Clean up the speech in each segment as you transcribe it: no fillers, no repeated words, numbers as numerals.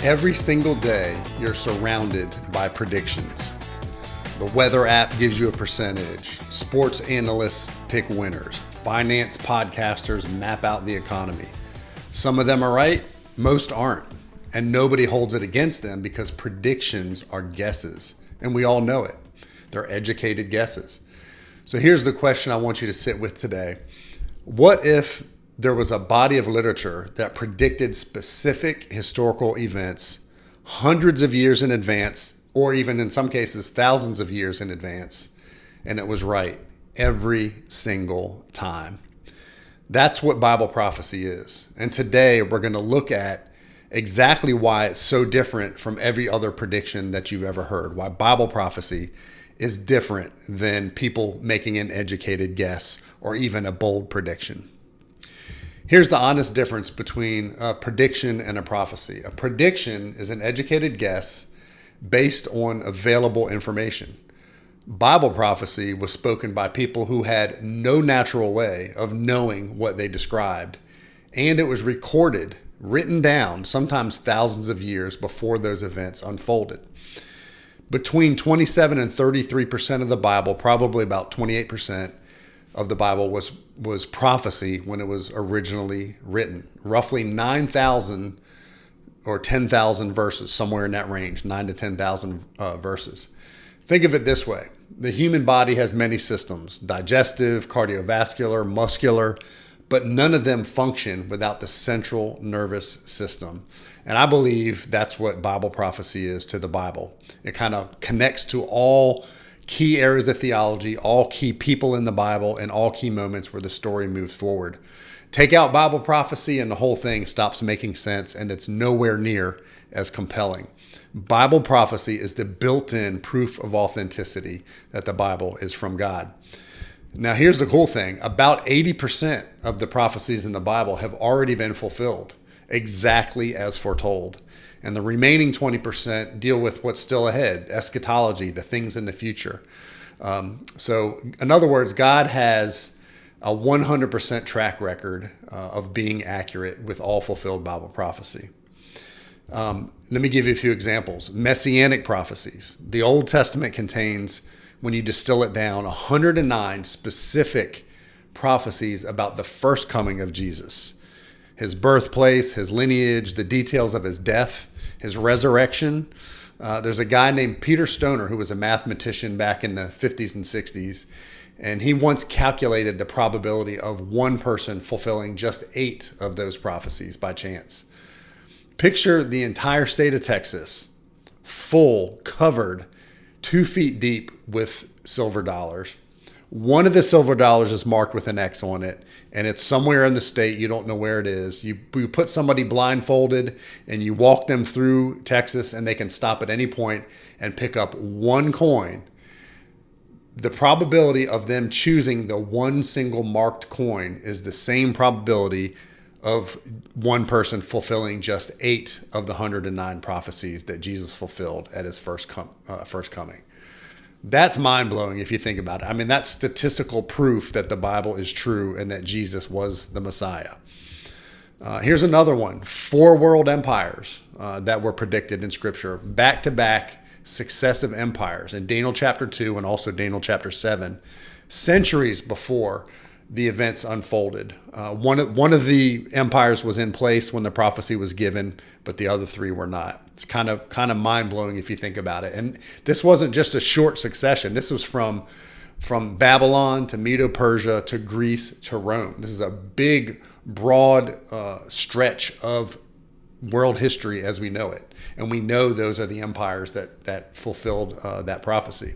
Every single day, you're surrounded by predictions. The weather app gives you a percentage. Sports analysts pick winners. Finance podcasters map out the economy. Some of them are right, most aren't. And nobody holds it against them because predictions are guesses. And we all know it. They're educated guesses. So here's the question I want you to sit with today. What if there was a body of literature that predicted specific historical events hundreds of years in advance, or even in some cases thousands of years in advance, and it was right every single time? That's what Bible prophecy is. And today we're going to look at exactly why it's so different from every other prediction that you've ever heard, why Bible prophecy is different than people making an educated guess or even a bold prediction. Here's the honest difference between a prediction and a prophecy. A prediction is an educated guess based on available information. Bible prophecy was spoken by people who had no natural way of knowing what they described, and it was recorded, written down, sometimes thousands of years before those events unfolded. Between 27 and 33% of the Bible, probably about 28% of the Bible was prophecy when it was originally written. Roughly 9,000 or 10,000 verses, somewhere in that range, 9 to 10,000 verses. Think of it this way. The human body has many systems: digestive, cardiovascular, muscular, but none of them function without the central nervous system. And I believe that's what Bible prophecy is to the Bible. It kind of connects to all key areas of theology, all key people in the Bible, and all key moments where the story moves forward. Take out Bible prophecy and the whole thing stops making sense, and it's nowhere near as compelling. Bible prophecy is the built-in proof of authenticity that the Bible is from God. Now, here's the cool thing. About 80% of the prophecies in the Bible have already been fulfilled, exactly as foretold. And the remaining 20% deal with what's still ahead, eschatology, the things in the future. So in other words, God has a 100% track record of being accurate with all fulfilled Bible prophecy. Let me give you a few examples. Messianic prophecies. The Old Testament contains, when you distill it down, 109 specific prophecies about the first coming of Jesus. His birthplace, his lineage, the details of his death, his resurrection. There's a guy named Peter Stoner who was a mathematician back in the 50s and 60s, and he once calculated the probability of one person fulfilling just 8 of those prophecies by chance. Picture the entire state of Texas, full, covered, 2 feet deep with silver dollars. One of the silver dollars is marked with an X on it, and it's somewhere in the state. You don't know where it is. You put somebody blindfolded and you walk them through Texas, and they can stop at any point and pick up one coin. The probability of them choosing the one single marked coin is the same probability of one person fulfilling just 8 of the 109 prophecies that Jesus fulfilled at his first coming. That's mind-blowing if you think about it. I mean, that's statistical proof that the Bible is true and that Jesus was the Messiah. Here's another one. 4 world empires that were predicted in Scripture. Back-to-back successive empires in Daniel chapter 2 and also Daniel chapter 7, centuries before the events unfolded. One of the empires was in place when the prophecy was given, but the other 3 were not. It's kind of mind-blowing if you think about it. And this wasn't just a short succession. This was from Babylon to Medo-Persia to Greece to Rome. This is a big, broad stretch of world history as we know it. And we know those are the empires that fulfilled that prophecy.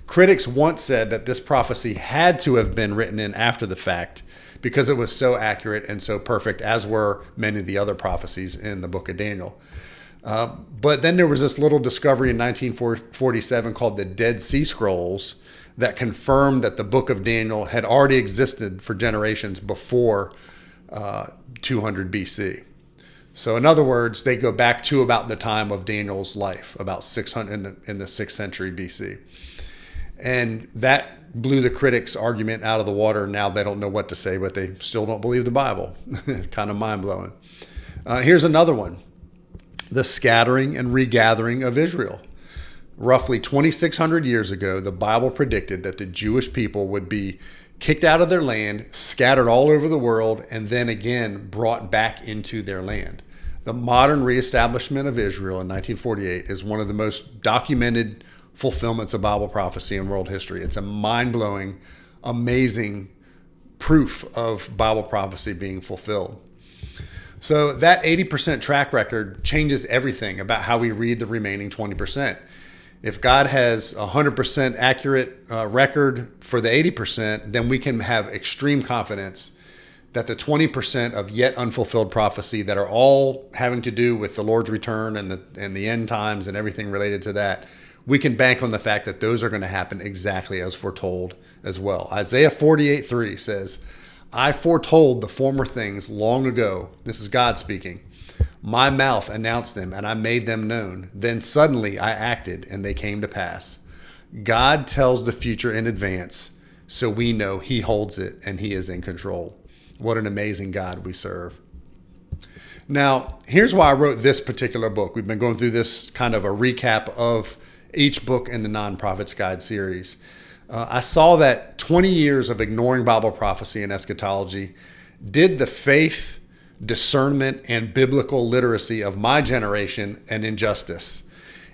Critics once said that this prophecy had to have been written in after the fact because it was so accurate and so perfect, as were many of the other prophecies in the book of Daniel. But then there was this little discovery in 1947 called the Dead Sea Scrolls that confirmed that the book of Daniel had already existed for generations before 200 BC. So in other words, they go back to about the time of Daniel's life, about 600 in the 6th century BC. And that blew the critics' argument out of the water. Now they don't know what to say, but they still don't believe the Bible. Kind of mind-blowing. Here's another one. the scattering and regathering of Israel. Roughly 2,600 years ago, the Bible predicted that the Jewish people would be kicked out of their land, scattered all over the world, and then again brought back into their land. The modern reestablishment of Israel in 1948 is one of the most documented fulfillments of Bible prophecy in world history. It's a mind-blowing, amazing proof of Bible prophecy being fulfilled. So that 80% track record changes everything about how we read the remaining 20%. If God has a 100% accurate record for the 80%, then we can have extreme confidence that the 20% of yet unfulfilled prophecy that are all having to do with the Lord's return and the end times and everything related to that, we can bank on the fact that those are going to happen exactly as foretold as well. Isaiah 48:3 says, I foretold the former things long ago. This is God speaking. My mouth announced them, and I made them known. Then suddenly I acted, and they came to pass. God tells the future in advance, so we know he holds it, and he is in control. What an amazing God we serve. Now, here's why I wrote this particular book. We've been going through this kind of a recap of each book in the Non-Prophet's Guide series. I saw that 20 years of ignoring Bible prophecy and eschatology did the faith, discernment, and biblical literacy of my generation an injustice.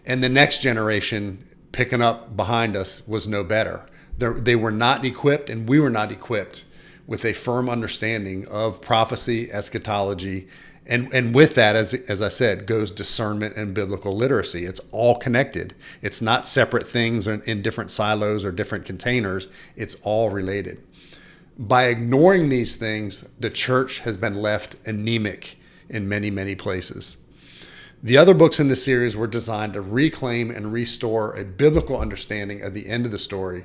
And the next generation picking up behind us was no better. They were not equipped, and we were not equipped with a firm understanding of prophecy, eschatology, and with that, as I said, goes discernment and biblical literacy. It's all connected. It's not separate things in different silos or different containers. It's all related. By ignoring these things, the church has been left anemic in many, many places. The other books in this series were designed to reclaim and restore a biblical understanding of the end of the story.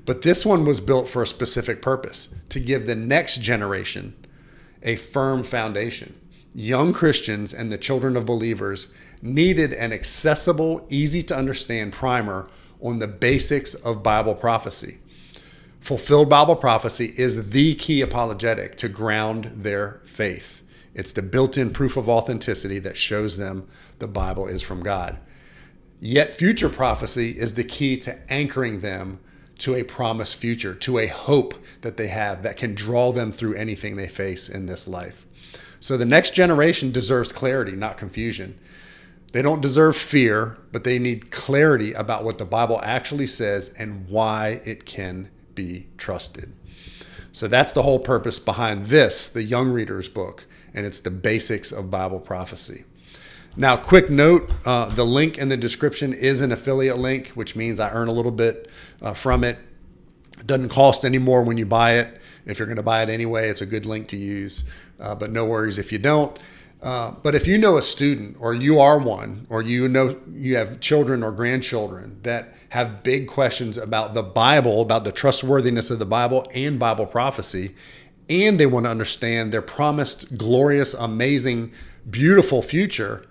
But this one was built for a specific purpose, to give the next generation a firm foundation. Young Christians and the children of believers needed an accessible, easy to understand primer on the basics of Bible prophecy. Fulfilled Bible prophecy is the key apologetic to ground their faith. It's the built-in proof of authenticity that shows them the Bible is from God. Yet future prophecy is the key to anchoring them to a promised future, to a hope that they have that can draw them through anything they face in this life. So the next generation deserves clarity, not confusion. They don't deserve fear, but they need clarity about what the Bible actually says and why it can be trusted. So that's the whole purpose behind this, the Young Reader's book, and it's the basics of Bible prophecy. Now, quick note, the link in the description is an affiliate link, which means I earn a little bit from it. It doesn't cost any more when you buy it. If you're going to buy it anyway, it's a good link to use, but no worries if you don't. But if you know a student, or you are one, or you know you have children or grandchildren that have big questions about the Bible, about the trustworthiness of the Bible and Bible prophecy, and they want to understand their promised glorious, amazing, beautiful future,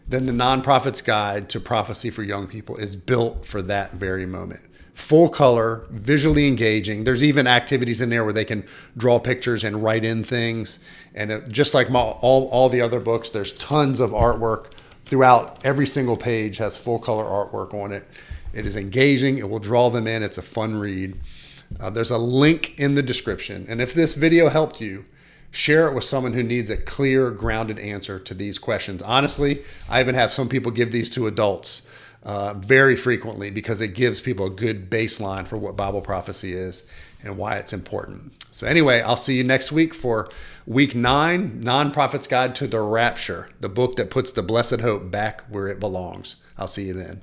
then the Non-Prophet's Guide to Prophecy for Young People is built for that very moment. Full color, visually engaging. There's even activities in there where they can draw pictures and write in things. And just like all the other books, there's tons of artwork throughout. Every single page has full color artwork on it. It is engaging. It will draw them in. It's a fun read. There's a link in the description. And if this video helped you, share it with someone who needs a clear, grounded answer to these questions. Honestly, I even have some people give these to adults very frequently because it gives people a good baseline for what Bible prophecy is and why it's important. So anyway, I'll see you next week for week 9, Non-Prophet's Guide to the Rapture, the book that puts the blessed hope back where it belongs. I'll see you then.